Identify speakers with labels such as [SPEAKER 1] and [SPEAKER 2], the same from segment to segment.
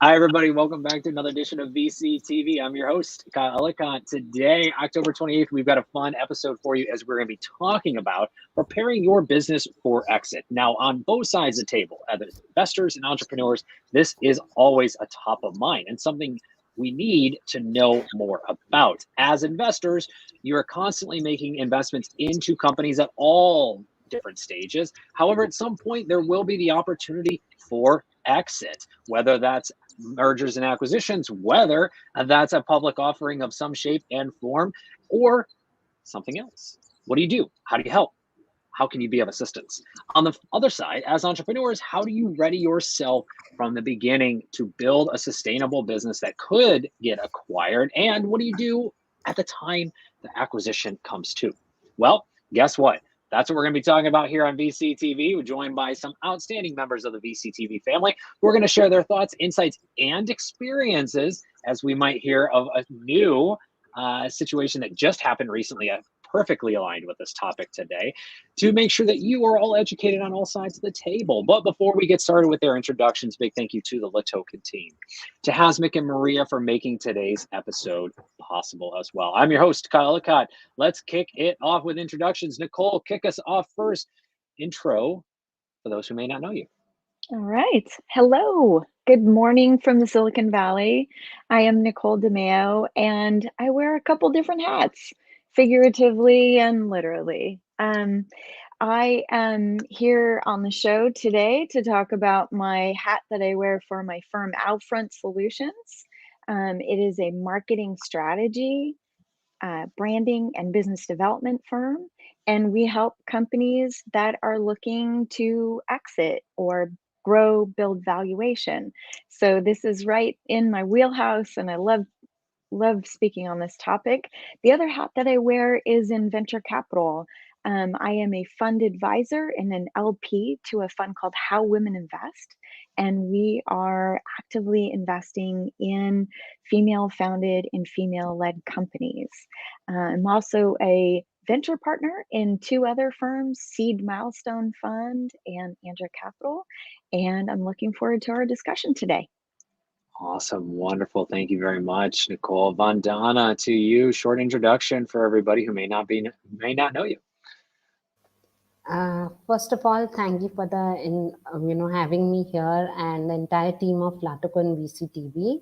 [SPEAKER 1] Hi, everybody. Welcome back to another edition of VC TV. I'm your host, Kyle Ellicott. Today, October 28th, we've got a fun episode for you as we're going to be talking about preparing your business for exit. Now, on both sides of the table, as investors and entrepreneurs, this is always a top of mind and something we need to know more about. As investors, you are constantly making investments into companies at all different stages. However, at some point, there will be the opportunity for exit, whether that's mergers and acquisitions, whether that's a public offering of some shape and form, or something else. What do you do? How do you help? How can you be of assistance? On the other side, as entrepreneurs, how do you ready yourself from the beginning to build a sustainable business that could get acquired? And what do you do at the time the acquisition comes to? Well, guess what? That's what we're going to be talking about here on VC TV. We're joined by some outstanding members of the VC TV family who are going to share their thoughts, insights, and experiences as we might hear of a new situation that just happened recently, perfectly aligned with this topic today, to make sure that you are all educated on all sides of the table. But before we get started with their introductions, big thank you to the Latoka team, to Hasmik and Maria for making today's episode possible as well. I'm your host, Kyle Ellicott. Let's kick it off with introductions. Nicole, kick us off first. Intro for those who may not know you.
[SPEAKER 2] All right. Hello. Good morning from the Silicon Valley. I am Nicole DeMeo, and I wear a couple different hats, figuratively and literally. I am here on the show today to talk about my hat that I wear for my firm, Outfront Solutions. It is a marketing strategy, branding, and business development firm, and we help companies that are looking to exit or grow, build valuation. So this is right in my wheelhouse, and I love speaking on this topic. The other hat that I wear is in venture capital. I am a fund advisor and an LP to a fund called How Women Invest, and we are actively investing in female-founded and female-led companies. I'm also a venture partner in two other firms, Seed Milestone Fund and Andra Capital, and I'm looking forward to our discussion today.
[SPEAKER 1] Awesome. Wonderful. Thank you very much, Nicole. Vandana, to you, short introduction for everybody who may not know you.
[SPEAKER 3] First of all, thank you for having me here and the entire team of Latoka and VCTV.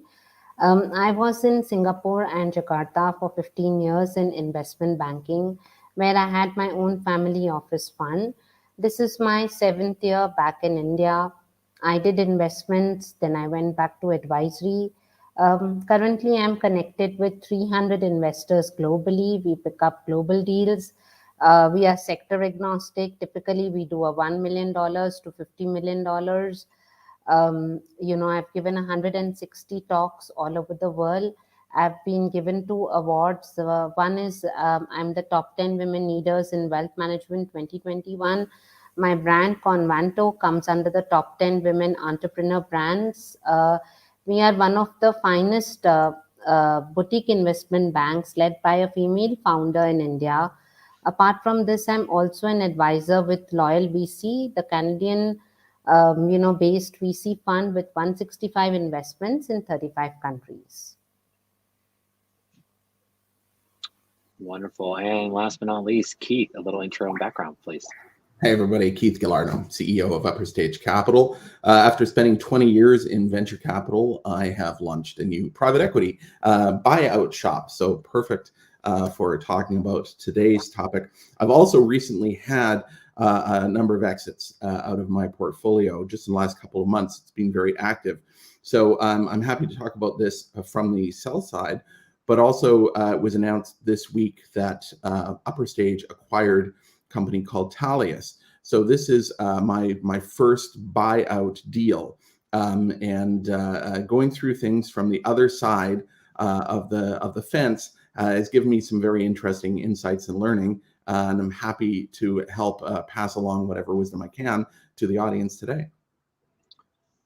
[SPEAKER 3] I was in Singapore and Jakarta for 15 years in investment banking, where I had my own family office fund. This is my 7th year back in India. I did investments, then I went back to advisory. Currently, I'm connected with 300 investors globally. We pick up global deals. We are sector agnostic. Typically, we do a $1 million to $50 million. I've given 160 talks all over the world. I've been given 2 awards. One is I'm the top 10 women leaders in wealth management 2021. My brand Convanto comes under the top 10 women entrepreneur brands. We are one of the finest boutique investment banks led by a female founder in India. Apart from this, I'm also an advisor with Loyal VC, the Canadian based VC fund with 165 investments in 35 countries.
[SPEAKER 1] Wonderful. And last but not least, Keith, a little intro and background, please.
[SPEAKER 4] Hey, everybody. Keith Gallardo, CEO of Upper Stage Capital. After spending 20 years in venture capital, I have launched a new private equity buyout shop. So perfect for talking about today's topic. I've also recently had a number of exits out of my portfolio just in the last couple of months. It's been very active. So I'm happy to talk about this from the sell side, but also it was announced this week that Upper Stage acquired a company called Talius. So this is my first buyout deal, and going through things from the other side of the fence has given me some very interesting insights and learning, and I'm happy to help pass along whatever wisdom I can to the audience today.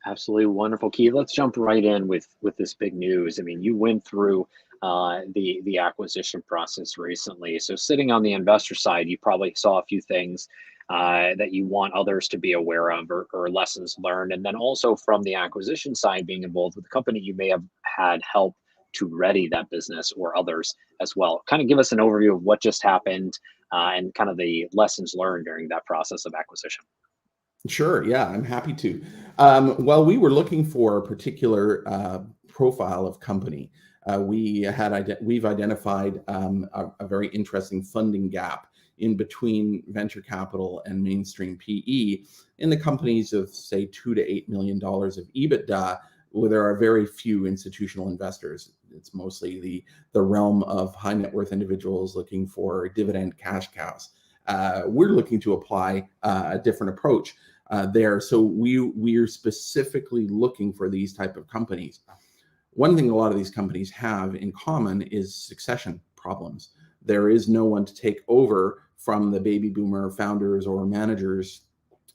[SPEAKER 1] Absolutely wonderful, Keith. Let's jump right in with this big news. I mean, you went through the acquisition process recently. So sitting on the investor side, you probably saw a few things that you want others to be aware of, or lessons learned? And then also from the acquisition side, being involved with the company, you may have had help to ready that business or others as well. Kind of give us an overview of what just happened and kind of the lessons learned during that process of acquisition.
[SPEAKER 4] Sure. Yeah, I'm happy to. Well, we were looking for a particular profile of company. We've identified a very interesting funding gap in between venture capital and mainstream PE in the companies of, say, $2 to $8 million of EBITDA, where there are very few institutional investors. It's mostly the realm of high net worth individuals looking for dividend cash cows. We're looking to apply a different approach there. So we're specifically looking for these type of companies. One thing a lot of these companies have in common is succession problems. There is no one to take over from the baby boomer founders or managers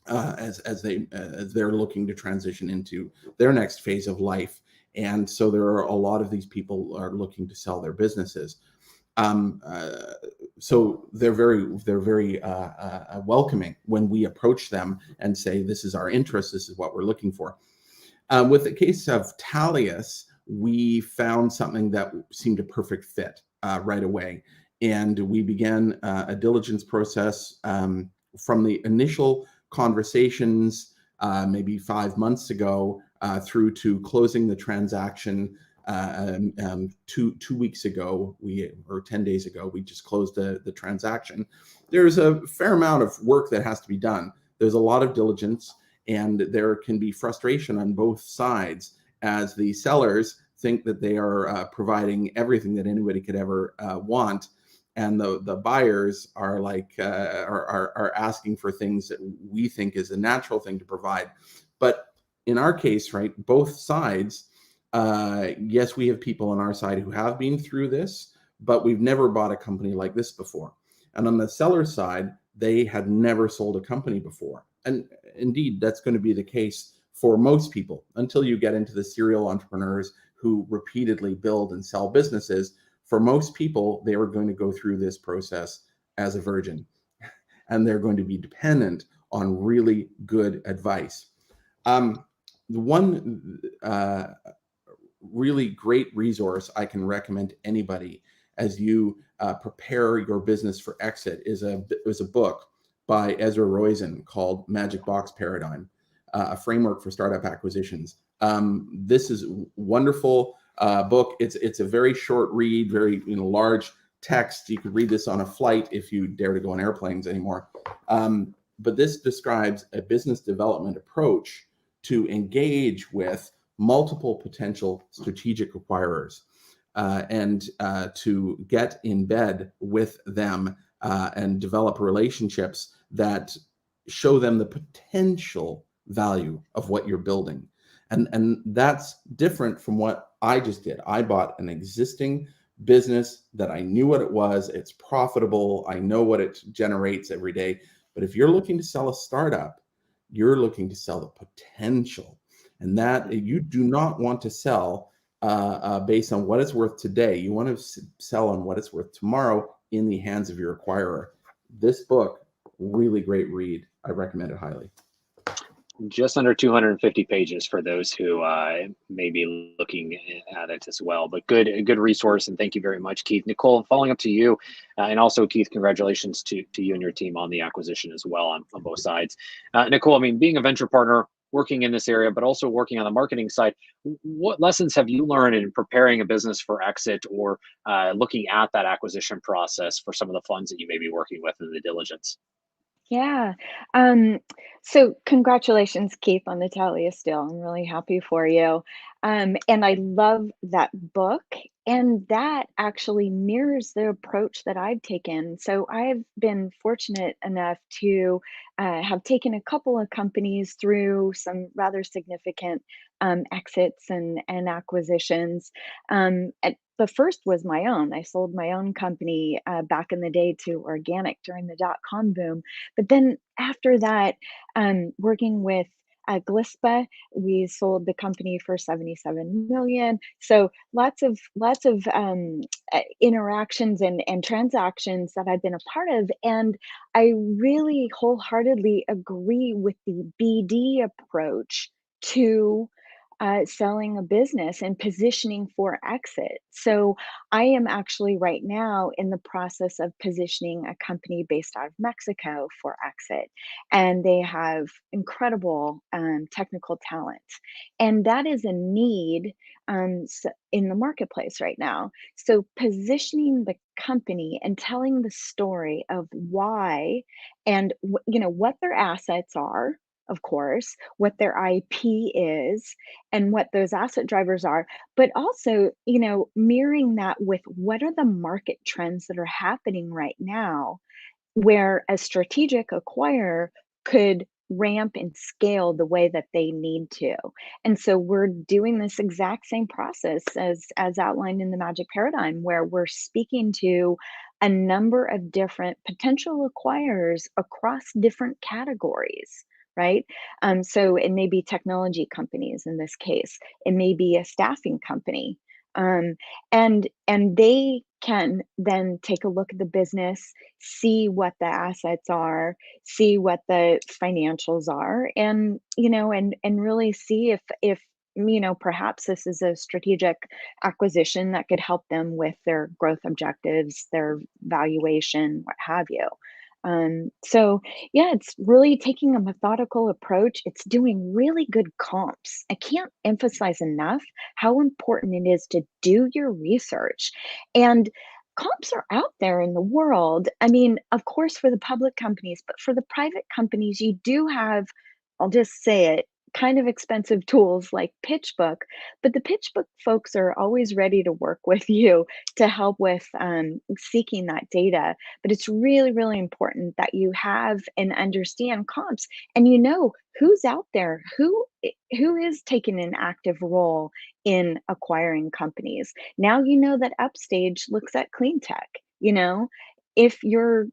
[SPEAKER 4] as they're looking to transition into their next phase of life. And so there are a lot of these people are looking to sell their businesses. So they're very welcoming when we approach them and say, this is our interest, this is what we're looking for. With the case of Talius, we found something that seemed a perfect fit right away. And we began a diligence process from the initial conversations maybe 5 months ago through to closing the transaction 2 weeks ago, or 10 days ago, we just closed the transaction. There's a fair amount of work that has to be done. There's a lot of diligence, and there can be frustration on both sides as the sellers think that they are providing everything that anybody could ever want, and the buyers are like are asking for things that we think is a natural thing to provide. But in our case, right, both sides. Yes, we have people on our side who have been through this, but we've never bought a company like this before. And on the seller side, they had never sold a company before. And indeed, that's going to be the case for most people until you get into the serial entrepreneurs who repeatedly build and sell businesses. For most people, they are going to go through this process as a virgin, and they're going to be dependent on really good advice. The one really great resource I can recommend to anybody as you prepare your business for exit is a book by Ezra Roizen called Magic Box Paradigm, a framework for startup acquisitions. This is a wonderful book. It's a very short read, very large text. You could read this on a flight if you dare to go on airplanes anymore. But this describes a business development approach to engage with multiple potential strategic acquirers and to get in bed with them and develop relationships that show them the potential value of what you're building. And that's different from what I just did. I bought an existing business that I knew what it was. It's profitable. I know what it generates every day. But if you're looking to sell a startup, you're looking to sell the potential. And that you do not want to sell based on what it's worth today. You want to sell on what it's worth tomorrow in the hands of your acquirer. This book, really great read. I recommend it highly.
[SPEAKER 1] Just under 250 pages for those who may be looking at it as well. But a good resource, and thank you very much, Keith. Nicole, following up to you, and also Keith, congratulations to you and your team on the acquisition as well on both sides. Nicole, I mean, being a venture partner, working in this area, but also working on the marketing side, what lessons have you learned in preparing a business for exit or looking at that acquisition process for some of the funds that you may be working with in the diligence?
[SPEAKER 2] Yeah. So congratulations, Keith, on the Talius deal. I'm really happy for you. And I love that book. And that actually mirrors the approach that I've taken. So I've been fortunate enough to have taken a couple of companies through some rather significant exits and acquisitions. The first was my own. I sold my own company back in the day to organic during the dot-com boom. But then after that, working with Glispa, we sold the company for 77 million. So lots of interactions and transactions that I've been a part of, and I really wholeheartedly agree with the BD approach to selling a business and positioning for exit. So I am actually right now in the process of positioning a company based out of Mexico for exit, and they have incredible technical talent, and that is a need in the marketplace right now. So positioning the company and telling the story of why and what their assets are, of course, what their IP is, and what those asset drivers are, but also, mirroring that with what are the market trends that are happening right now, where a strategic acquirer could ramp and scale the way that they need to. And so we're doing this exact same process as outlined in the Magic Paradigm, where we're speaking to a number of different potential acquirers across different categories, right? So it may be technology companies in this case. It may be a staffing company. And they can then take a look at the business, see what the assets are, see what the financials are, and and really see if perhaps this is a strategic acquisition that could help them with their growth objectives, their valuation, what have you. So yeah, it's really taking a methodical approach. It's doing really good comps. I can't emphasize enough how important it is to do your research. And comps are out there in the world. I mean, of course, for the public companies, but for the private companies, you do have, I'll just say it, kind of expensive tools like PitchBook, but the PitchBook folks are always ready to work with you to help with seeking that data. But it's really, really important that you have and understand comps, and who's out there, who is taking an active role in acquiring companies. Now you know that Upstage looks at clean tech. If you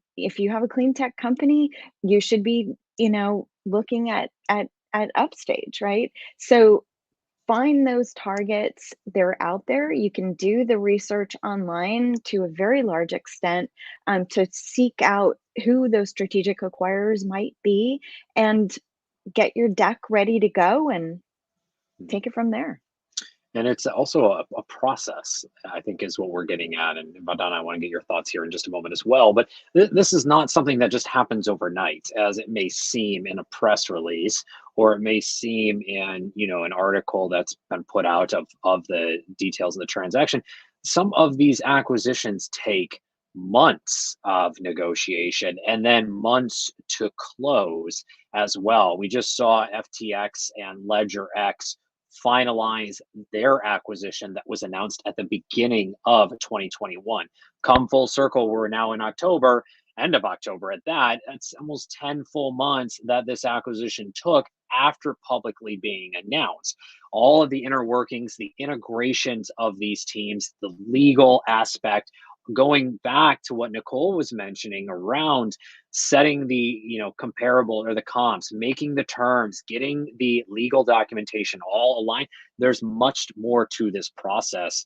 [SPEAKER 2] have a clean tech company, you should be looking at Upstage, right? So find those targets. They're out there. You can do the research online to a very large extent to seek out who those strategic acquirers might be and get your deck ready to go and take it from there.
[SPEAKER 1] And it's also a process, I think, is what we're getting at. And Vandana, I want to get your thoughts here in just a moment as well. But this is not something that just happens overnight, as it may seem in a press release, or it may seem in an article that's been put out of the details of the transaction. Some of these acquisitions take months of negotiation and then months to close as well. We just saw FTX and LedgerX finalize their acquisition that was announced at the beginning of 2021. Come full circle, we're now in October, end of October at that. That's almost 10 full months that this acquisition took after publicly being announced. All of the inner workings, the integrations of these teams, the legal aspect, going back to what Nicole was mentioning around setting the comparable or the comps, making the terms, getting the legal documentation all aligned. There's much more to this process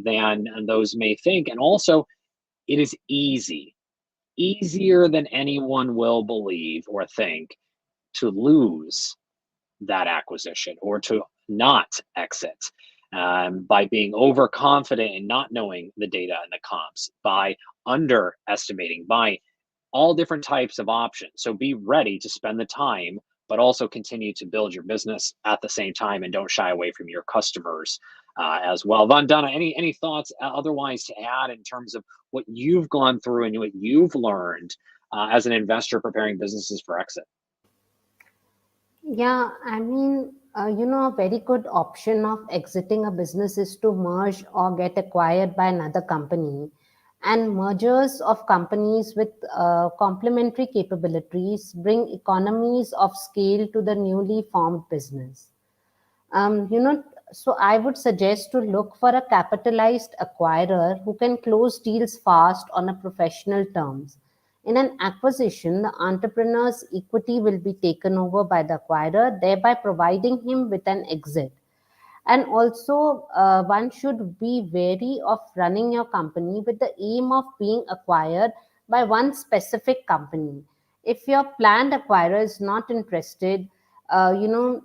[SPEAKER 1] than those may think. And also, it is easier than anyone will believe or think to lose that acquisition or to not exit. By being overconfident and not knowing the data and the comps, by underestimating, by all different types of options. So be ready to spend the time, but also continue to build your business at the same time, and don't shy away from your customers as well. Vandana, any thoughts otherwise to add in terms of what you've gone through and what you've learned as an investor preparing businesses for exit?
[SPEAKER 3] Yeah, I mean, a very good option of exiting a business is to merge or get acquired by another company. And mergers of companies with complementary capabilities bring economies of scale to the newly formed business. So I would suggest to look for a capitalized acquirer who can close deals fast on a professional terms. In an acquisition, the entrepreneur's equity will be taken over by the acquirer, thereby providing him with an exit. And also, one should be wary of running your company with the aim of being acquired by one specific company. If your planned acquirer is not interested, you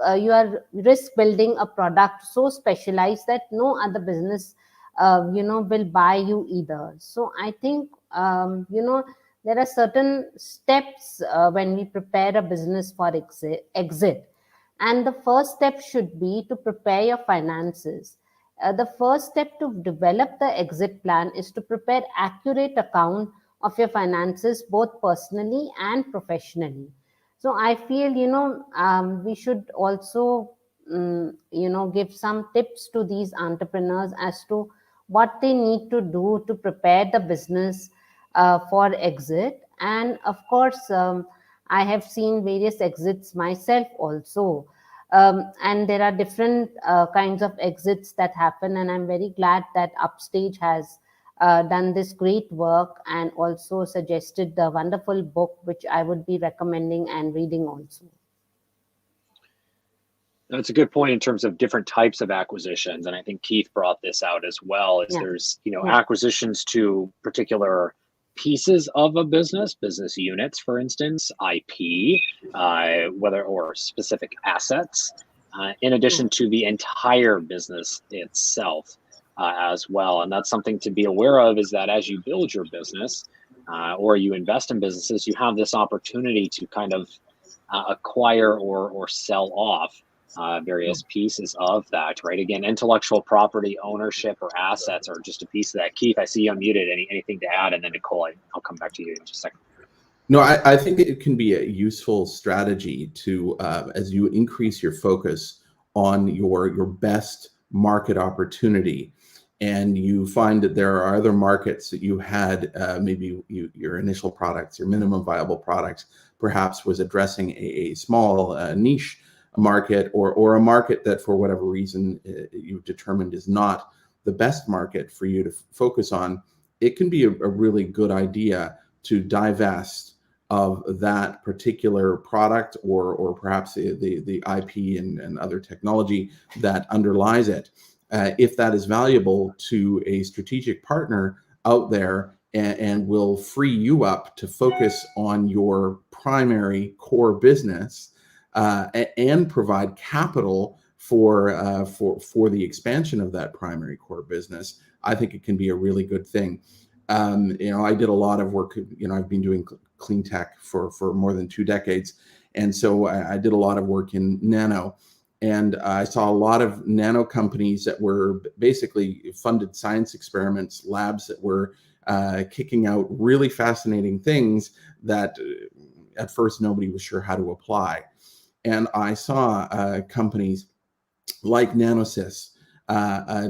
[SPEAKER 3] are risk building a product so specialized that no other business will buy you either. So I think there are certain steps when we prepare a business for exit. And the first step should be to prepare your finances. The first step to develop the exit plan is to prepare accurate account of your finances, both personally and professionally. So I feel, we should also, give some tips to these entrepreneurs as to what they need to do to prepare the business for exit. And of course, I have seen various exits myself also. And there are different kinds of exits that happen. And I'm very glad that Upstage has done this great work and also suggested the wonderful book, which I would be recommending and reading also.
[SPEAKER 1] That's a good point in terms of different types of acquisitions. And I think Keith brought this out as well, is there's, acquisitions to particular pieces of a business units, for instance, IP, or specific assets, in addition to the entire business itself as well. And that's something to be aware of, is that as you build your business or you invest in businesses, you have this opportunity to kind of acquire or sell off various pieces of that, right? Again, intellectual property ownership or assets are just a piece of that. Keith, I see you unmuted. Anything to add? And then Nicole, I'll come back to you in just a second.
[SPEAKER 4] No, I think it can be a useful strategy to, as you increase your focus on your best market opportunity, and you find that there are other markets that you had, maybe your initial products, your minimum viable products, perhaps was addressing a small niche market, or a market that for whatever reason you've determined is not the best market for you to focus on. It can be a really good idea to divest of that particular product, or perhaps the IP and other technology that underlies it, if that is valuable to a strategic partner out there, and will free you up to focus on your primary core business, and provide capital for the expansion of that primary core business. I think it can be a really good thing. I did a lot of work. I've been doing clean tech for more than 2 decades, and so I did a lot of work in nano, and I saw a lot of nano companies that were basically funded science experiments, labs that were kicking out really fascinating things that at first nobody was sure how to apply. And I saw companies like Nanosys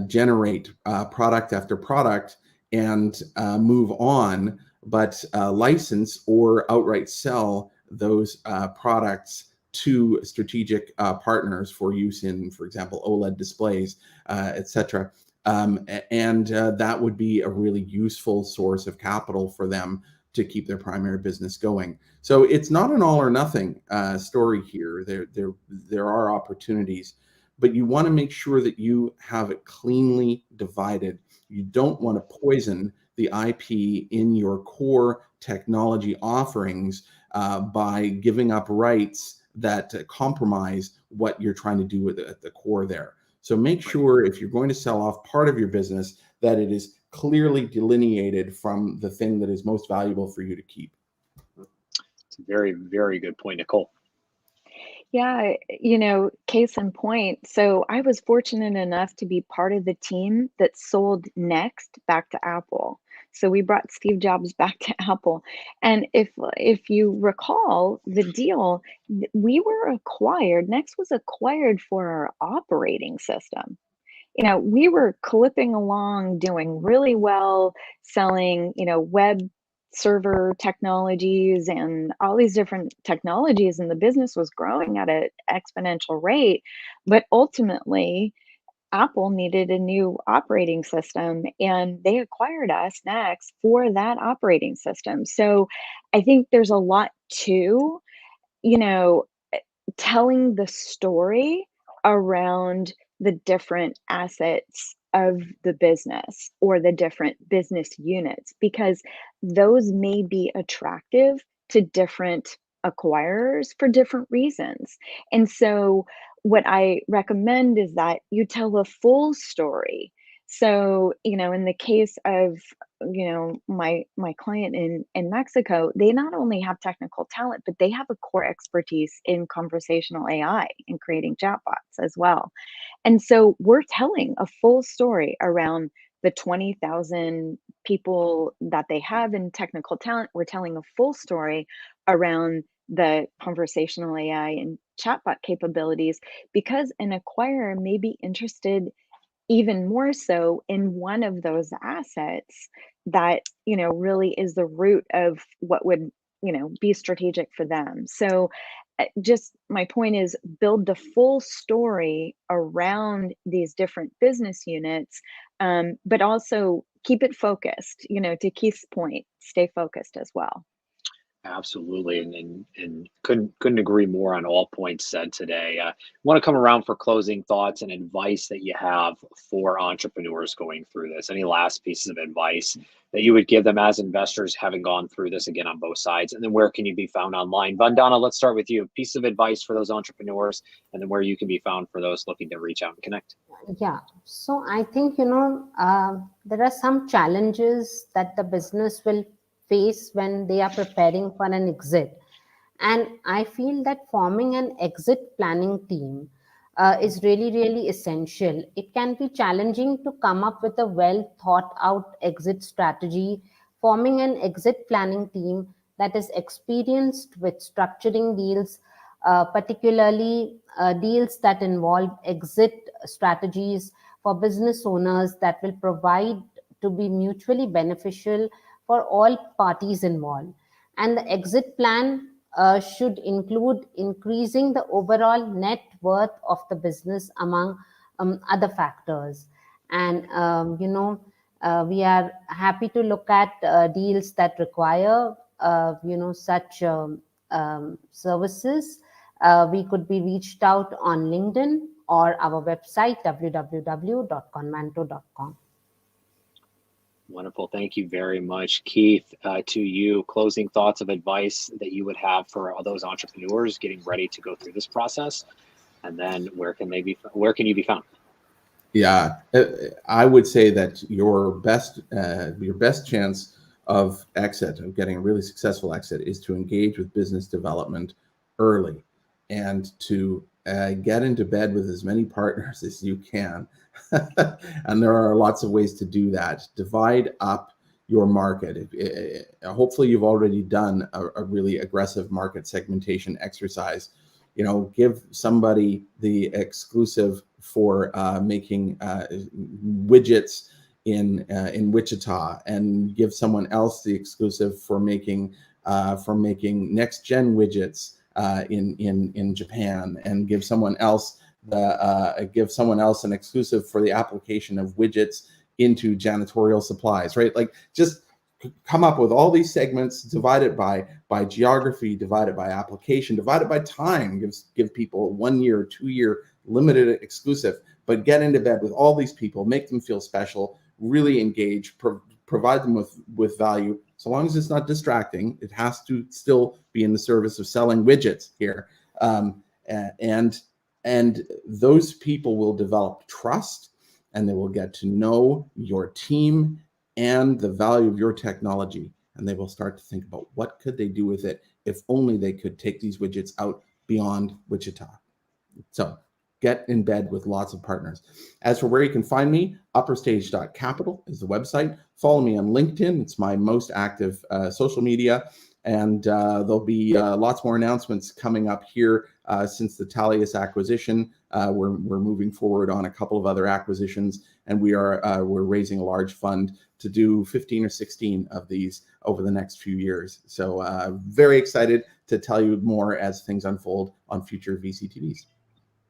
[SPEAKER 4] generate product after product and move on, but license or outright sell those products to strategic partners for use in, for example, OLED displays, etc. And that would be a really useful source of capital for them to keep their primary business going. So it's not an all or nothing story here. There are opportunities, but you want to make sure that you have it cleanly divided. You don't want to poison the IP in your core technology offerings by giving up rights that compromise what you're trying to do at the core there. So make sure, if you're going to sell off part of your business, that it is clearly delineated from the thing that is most valuable for you to keep.
[SPEAKER 1] It's a very, very good point, Nicole.
[SPEAKER 2] Yeah, case in point. So I was fortunate enough to be part of the team that sold Next back to Apple. So we brought Steve Jobs back to Apple. And if you recall the deal, we were acquired, Next was acquired for our operating system. We were clipping along, doing really well, selling, web server technologies and all these different technologies, and the business was growing at an exponential rate. But ultimately, Apple needed a new operating system and they acquired us next for that operating system. So I think there's a lot to, you know, telling the story around the different assets of the business or the different business units, because those may be attractive to different acquirers for different reasons. And so, what I recommend is that you tell a full story. So, in the case of my client in Mexico, they not only have technical talent, but they have a core expertise in conversational AI and creating chatbots as well. And so we're telling a full story around the 20,000 people that they have in technical talent. We're telling a full story around the conversational AI and chatbot capabilities, because an acquirer may be interested even more so in one of those assets that really is the root of what would be strategic for them. So just my point is, build the full story around these different business units, but also keep it focused. To Keith's point, stay focused as well.
[SPEAKER 1] Absolutely, and couldn't agree more on all points said today. Want to come around for closing thoughts and advice that you have for entrepreneurs going through this. Any last pieces of advice that you would give them as investors, having gone through this again on both sides? And then where can you be found online? Vandana, let's start with you. Piece of advice for those entrepreneurs, and then where you can be found for those looking to reach out and connect.
[SPEAKER 3] Yeah, so I think there are some challenges that the business will face when they are preparing for an exit. And I feel that forming an exit planning team is really, really essential. It can be challenging to come up with a well thought out exit strategy. Forming an exit planning team that is experienced with structuring deals, particularly deals that involve exit strategies for business owners that will provide to be mutually beneficial for all parties involved. And the exit plan should include increasing the overall net worth of the business among other factors. And, we are happy to look at deals that require, such services. We could be reached out on LinkedIn or our website, www.convanto.com.
[SPEAKER 1] Wonderful. Thank you very much, Keith. To you, closing thoughts of advice that you would have for all those entrepreneurs getting ready to go through this process, and then where can you be found?
[SPEAKER 4] Yeah, I would say that your best chance of exit, of getting a really successful exit, is to engage with business development early and to get into bed with as many partners as you can. And there are lots of ways to do that. Divide up your market. Hopefully you've already done a really aggressive market segmentation exercise. Give somebody the exclusive for making widgets in Wichita, and give someone else the exclusive for making next gen widgets in Japan, and give someone else an exclusive for the application of widgets into janitorial supplies, right? Like, just come up with all these segments, divide it by geography, divide it by application, divide it by time, give people a 1 year, 2 year limited exclusive, but get into bed with all these people, make them feel special, really engage, provide them with value. So long as it's not distracting, it has to still be in the service of selling widgets here. And those people will develop trust, and they will get to know your team and the value of your technology. And they will start to think about what could they do with it if only they could take these widgets out beyond Wichita. So get in bed with lots of partners. As for where you can find me, upperstage.capital is the website. Follow me on LinkedIn. It's my most active social media. And there'll be lots more announcements coming up here since the Talius acquisition. We're moving forward on a couple of other acquisitions, and we're raising a large fund to do 15 or 16 of these over the next few years. So very excited to tell you more as things unfold on future VCTVs.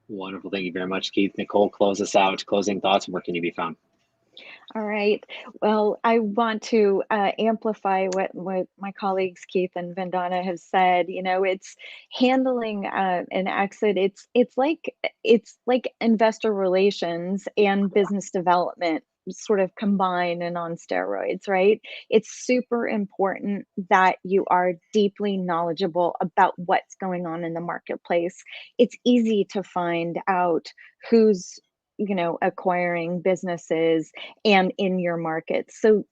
[SPEAKER 1] Wonderful. Thank you very much, Keith. Nicole, close us out. Closing thoughts, and where can you be found?
[SPEAKER 2] All right. Well, I want to amplify what my colleagues Keith and Vandana have said. You know, it's handling an exit. It's like investor relations and business development sort of combined and on steroids, right? It's super important that you are deeply knowledgeable about what's going on in the marketplace. It's easy to find out who's acquiring businesses and in your market. So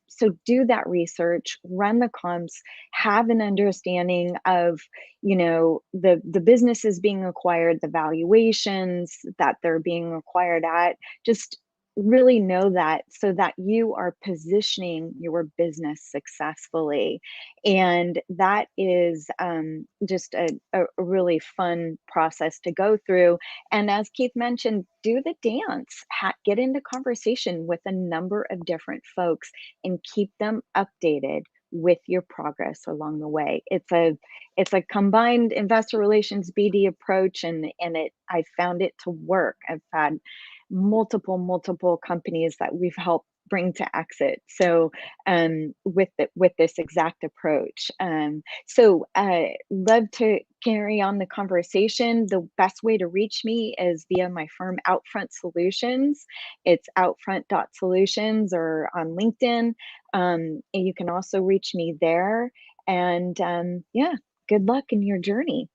[SPEAKER 2] do that research, run the comps, have an understanding of, the businesses being acquired, the valuations that they're being acquired at. Just really know that so that you are positioning your business successfully. And that is just a really fun process to go through. And as Keith mentioned, do the dance, get into conversation with a number of different folks and keep them updated with your progress along the way. It's a combined investor relations BD approach, and I found it to work. I've had multiple companies that we've helped bring to exit. So with this exact approach. So love to carry on the conversation. The best way to reach me is via my firm Outfront Solutions. It's outfront.solutions or on LinkedIn. And you can also reach me there. And yeah, good luck in your journey.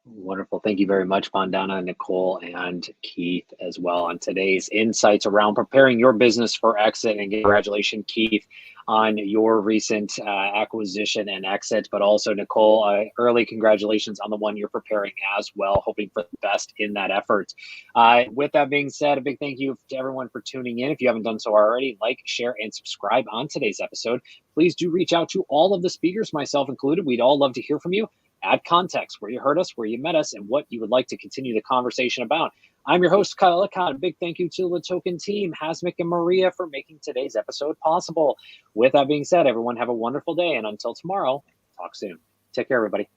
[SPEAKER 1] Wonderful. Thank you very much, Vandana, Nicole, and Keith as well on today's insights around preparing your business for exit. And congratulations, Keith, on your recent acquisition and exit, but also Nicole, early congratulations on the one you're preparing as well, hoping for the best in that effort. With that being said, a big thank you to everyone for tuning in. If you haven't done so already, like, share, and subscribe on today's episode. Please do reach out to all of the speakers, myself included. We'd all love to hear from you. Add context, where you heard us, where you met us, and what you would like to continue the conversation about. I'm your host, Kyle Ellicott. A big thank you to the Token team, Hasmik and Maria, for making today's episode possible. With that being said, everyone have a wonderful day, and until tomorrow, talk soon. Take care, everybody.